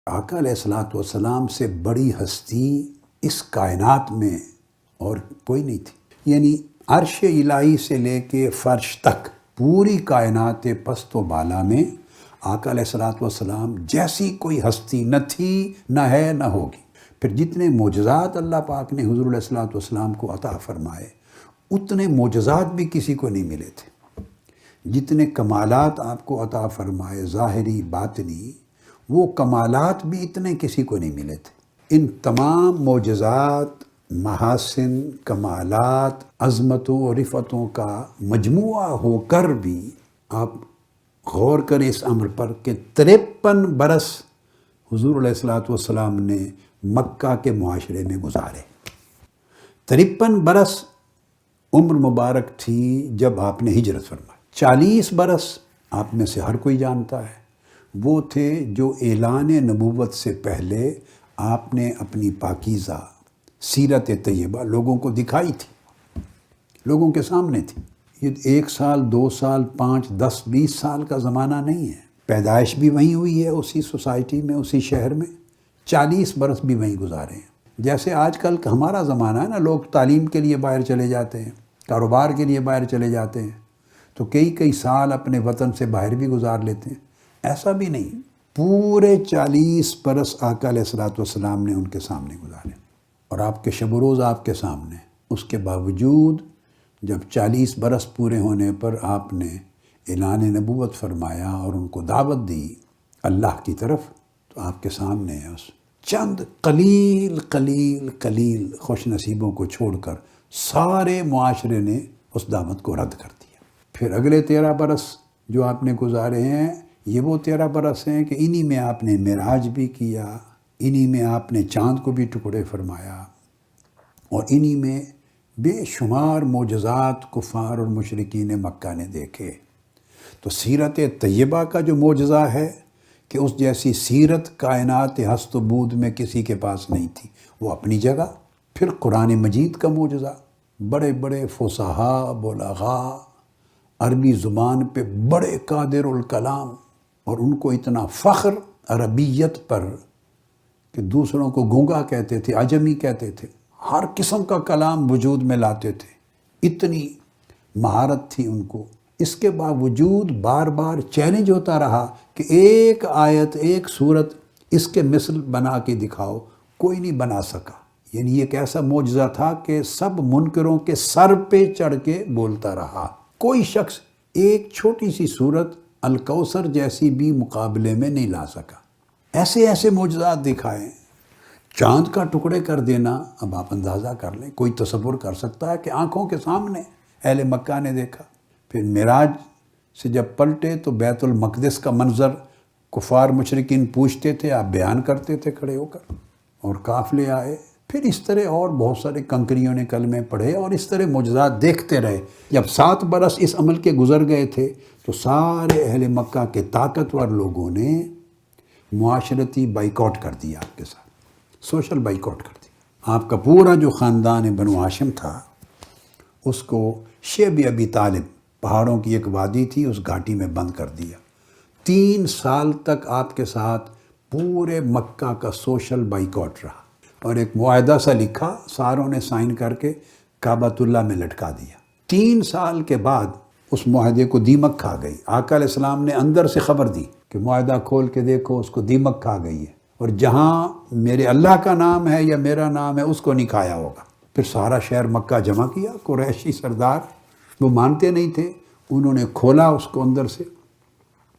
آقا علیہ الصلوۃ والسلام سے بڑی ہستی اس کائنات میں اور کوئی نہیں تھی. یعنی عرش الہی سے لے کے فرش تک پوری کائنات پست و بالا میں آقا علیہ الصلوۃ والسلام جیسی کوئی ہستی نہ تھی، نہ ہے، نہ ہوگی. پھر جتنے معجزات اللہ پاک نے حضور علیہ الصلوۃ والسلام کو عطا فرمائے اتنے معجزات بھی کسی کو نہیں ملے تھے. جتنے کمالات آپ کو عطا فرمائے ظاہری باطنی، وہ کمالات بھی اتنے کسی کو نہیں ملے تھے. ان تمام معجزات، محاسن، کمالات، عظمتوں اور رفتوں کا مجموعہ ہو کر بھی آپ غور کریں اس امر پر کہ 53 برس حضور علیہ الصلوۃ والسلام نے مکہ کے معاشرے میں گزارے. 53 برس عمر مبارک تھی جب آپ نے ہجرت فرمائی. 40 برس آپ میں سے ہر کوئی جانتا ہے وہ تھے جو اعلان نبوت سے پہلے آپ نے اپنی پاکیزہ سیرت طیبہ لوگوں کو دکھائی تھی، لوگوں کے سامنے تھی. یہ 1 سال، 2 سال، 5، 10، 20 سال کا زمانہ نہیں ہے. پیدائش بھی وہیں ہوئی ہے، اسی سوسائٹی میں، اسی شہر میں. 40 برس بھی وہیں گزارے ہیں. جیسے آج کل کا ہمارا زمانہ ہے نا، لوگ تعلیم کے لیے باہر چلے جاتے ہیں، کاروبار کے لیے باہر چلے جاتے ہیں، تو کئی سال اپنے وطن سے باہر بھی گزار لیتے ہیں. ایسا بھی نہیں، پورے 40 برس آقا علیہ الصلوۃ والسلام نے ان کے سامنے گزارے اور آپ کے شب و روز آپ کے سامنے. اس کے باوجود جب 40 برس پورے ہونے پر آپ نے اعلان نبوت فرمایا اور ان کو دعوت دی اللہ کی طرف، تو آپ کے سامنے ہے اس چند قلیل خوش نصیبوں کو چھوڑ کر سارے معاشرے نے اس دعوت کو رد کر دیا. پھر اگلے 13 برس جو آپ نے گزارے ہیں، یہ وہ 13 برس ہیں کہ انہی میں آپ نے معراج بھی کیا، انہی میں آپ نے چاند کو بھی ٹکڑے فرمایا، اور انہی میں بے شمار معجزات کفار اور مشرکین مکہ نے دیکھے. تو سیرت طیبہ کا جو معجزہ ہے کہ اس جیسی سیرت کائنات ہست و بود میں کسی کے پاس نہیں تھی، وہ اپنی جگہ. پھر قرآن مجید کا معجزہ، بڑے بڑے فصحاء، بلغاء، عربی زبان پہ بڑے قادر الکلام، اور ان کو اتنا فخر عربیت پر کہ دوسروں کو گونگا کہتے تھے، عجمی کہتے تھے، ہر قسم کا کلام وجود میں لاتے تھے. اتنی مہارت تھی ان کو. اس کے باوجود بار بار چیلنج ہوتا رہا کہ ایک آیت، ایک سورت اس کے مثل بنا کے دکھاؤ. کوئی نہیں بنا سکا. یعنی یہ ایک ایسا معجزہ تھا کہ سب منکروں کے سر پہ چڑھ کے بولتا رہا. کوئی شخص ایک چھوٹی سی سورت الکوثر جیسی بھی مقابلے میں نہیں لا سکا. ایسے معجزات دکھائے. چاند کا ٹکڑے کر دینا، اب آپ اندازہ کر لیں، کوئی تصور کر سکتا ہے کہ آنکھوں کے سامنے اہل مکہ نے دیکھا. پھر معراج سے جب پلٹے تو بیت المقدس کا منظر کفار مشرکین پوچھتے تھے، آپ بیان کرتے تھے کھڑے ہو کر، اور قافلے آئے. پھر اس طرح اور بہت سارے کنکریوں نے کلمے پڑھے اور اس طرح معجزات دیکھتے رہے. جب 7 برس اس عمل کے گزر گئے تھے تو سارے اہل مکہ کے طاقتور لوگوں نے معاشرتی بائیکاٹ کر دیا، آپ کے ساتھ سوشل بائیکاٹ کر دیا. آپ کا پورا جو خاندان بنو ہاشم تھا اس کو شیب ابی طالب، پہاڑوں کی ایک وادی تھی، اس گھاٹی میں بند کر دیا. 3 سال تک آپ کے ساتھ پورے مکہ کا سوشل بائیکاٹ رہا، اور ایک معاہدہ سا لکھا، ساروں نے سائن کر کے کعبۃ اللہ میں لٹکا دیا. 3 سال کے بعد اس معاہدے کو دیمک کھا گئی. آقا علیہ السلام نے اندر سے خبر دی کہ معاہدہ کھول کے دیکھو، اس کو دیمک کھا گئی ہے، اور جہاں میرے اللہ کا نام ہے یا میرا نام ہے اس کو نہیں کھایا ہوگا. پھر سارا شہر مکہ جمع کیا. قریشی سردار وہ مانتے نہیں تھے، انہوں نے کھولا اس کو، اندر سے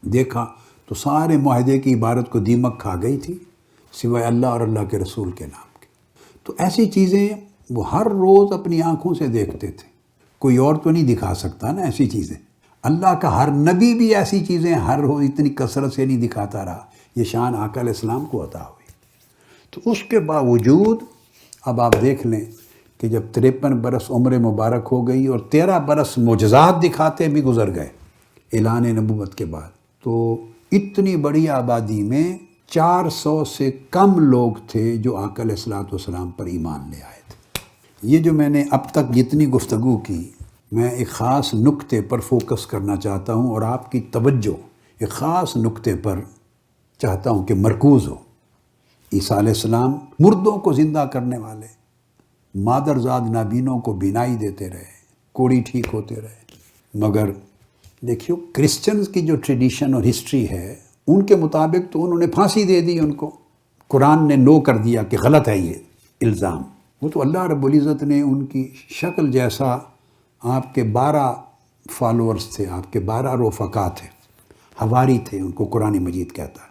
دیکھا تو سارے معاہدے کی عبارت کو دیمک کھا گئی تھی سوائے اللہ اور اللہ کے رسول کے نام کے. تو ایسی چیزیں وہ ہر روز اپنی آنکھوں سے دیکھتے تھے. کوئی اور تو نہیں دکھا سکتا نا ایسی چیزیں. اللہ کا ہر نبی بھی ایسی چیزیں ہر روز اتنی کثرت سے نہیں دکھاتا رہا. یہ شان آقا علیہ السلام کو عطا ہوئی. تو اس کے باوجود اب آپ دیکھ لیں کہ جب 53 برس عمر مبارک ہو گئی اور 13 برس معجزات دکھاتے بھی گزر گئے اعلان نبوت کے بعد، تو اتنی بڑی آبادی میں 400 سے کم لوگ تھے جو آقا علیہ الصلوۃ والسلام پر ایمان لے آئے تھے. یہ جو میں نے اب تک جتنی گفتگو کی، میں ایک خاص نقطے پر فوکس کرنا چاہتا ہوں اور آپ کی توجہ ایک خاص نقطے پر چاہتا ہوں کہ مرکوز ہو. عیسیٰ علیہ السلام مردوں کو زندہ کرنے والے، مادرزاد نابینوں کو بینائی دیتے رہے، کوڑی ٹھیک ہوتے رہے۔ مگر دیکھیو کرسچنز کی جو ٹریڈیشن اور ہسٹری ہے ان کے مطابق تو انہوں نے پھانسی دے دی ان کو، قرآن نے نو کر دیا کہ غلط ہے یہ الزام۔ وہ تو اللہ رب العزت نے ان کی شکل جیسا، آپ کے 12 فالورز تھے، آپ کے 12 رفقا تھے، حواری تھے، ان کو قرآن مجید کہتا ہے،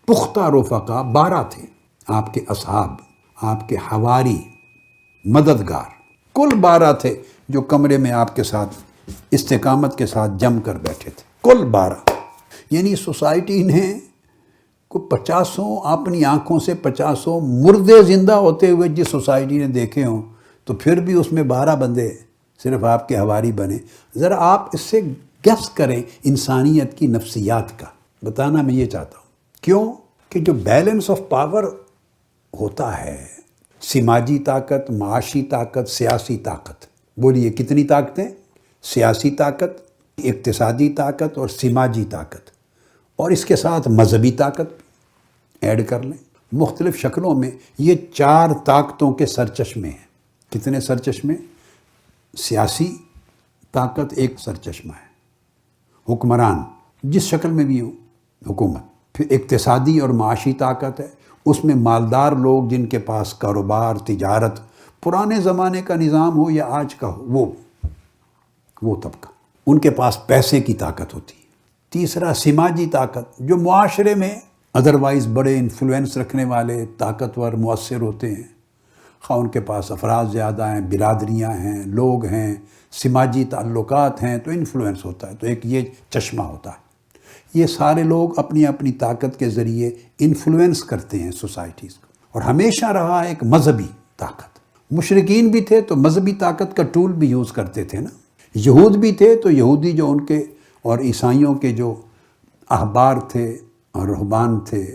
پختہ رفقا 12 تھے، آپ کے اصحاب، آپ کے حواری، مددگار، کل 12 تھے جو کمرے میں آپ کے ساتھ استقامت کے ساتھ جم کر بیٹھے تھے، کل 12۔ یعنی سوسائٹی نے کو 50 اپنی آنکھوں سے 50 مردے زندہ ہوتے ہوئے جس سوسائٹی نے دیکھے ہوں، تو پھر بھی اس میں 12 بندے صرف آپ کے حواری بنے۔ ذرا آپ اس سے گیس کریں انسانیت کی نفسیات کا، بتانا میں یہ چاہتا ہوں۔ کیوں کہ جو بیلنس آف پاور ہوتا ہے، سماجی طاقت، معاشی طاقت، سیاسی طاقت، بولیے کتنی طاقتیں؟ سیاسی طاقت، اقتصادی طاقت اور سماجی طاقت، اور اس کے ساتھ مذہبی طاقت ایڈ کر لیں مختلف شکلوں میں۔ یہ 4 طاقتوں کے سرچشمے ہیں۔ کتنے سرچشمے؟ سیاسی طاقت ایک سرچشمہ ہے، حکمران جس شکل میں بھی ہو حکومت۔ پھر اقتصادی اور معاشی طاقت ہے، اس میں مالدار لوگ جن کے پاس کاروبار، تجارت، پرانے زمانے کا نظام ہو یا آج کا ہو، وہ طبقہ، ان کے پاس پیسے کی طاقت ہوتی ہے۔ تیسرا سماجی طاقت، جو معاشرے میں ادروائز بڑے انفلوئنس رکھنے والے، طاقتور، مؤثر ہوتے ہیں، خواہ ان کے پاس افراد زیادہ ہیں، برادریاں ہیں، لوگ ہیں، سماجی تعلقات ہیں، تو انفلوئنس ہوتا ہے۔ تو ایک یہ چشمہ ہوتا ہے، یہ سارے لوگ اپنی اپنی طاقت کے ذریعے انفلوئنس کرتے ہیں سوسائٹیز کو۔ اور ہمیشہ رہا ایک مذہبی طاقت، مشرکین بھی تھے تو مذہبی طاقت کا ٹول بھی یوز کرتے تھے نا، یہود بھی تھے تو یہودی جو ان کے اور عیسائیوں کے جو احبار تھے اور رہبان تھے،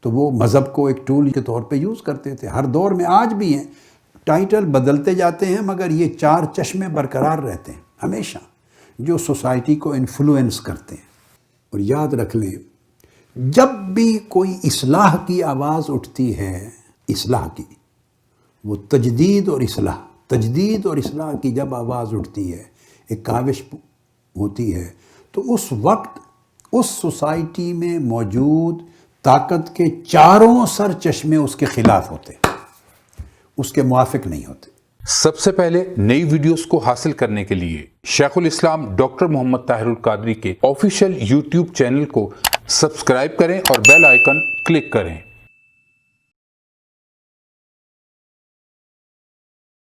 تو وہ مذہب کو ایک ٹول کے طور پہ یوز کرتے تھے۔ ہر دور میں آج بھی ہیں، ٹائٹل بدلتے جاتے ہیں مگر یہ 4 چشمے برقرار رہتے ہیں ہمیشہ، جو سوسائٹی کو انفلوئنس کرتے ہیں۔ اور یاد رکھ لیں، جب بھی کوئی اصلاح کی آواز اٹھتی ہے، اصلاح کی، وہ تجدید اور اصلاح کی جب آواز اٹھتی ہے، ایک کاوش ہوتی ہے، تو اس وقت اس سوسائٹی میں موجود طاقت کے 4 سر چشمے اس کے خلاف ہوتے، اس کے موافق نہیں ہوتے۔ سب سے پہلے نئی ویڈیوز کو حاصل کرنے کے لیے شیخ الاسلام ڈاکٹر محمد طاہر القادری کے آفیشیل یوٹیوب چینل کو سبسکرائب کریں اور بیل آئیکن کلک کریں۔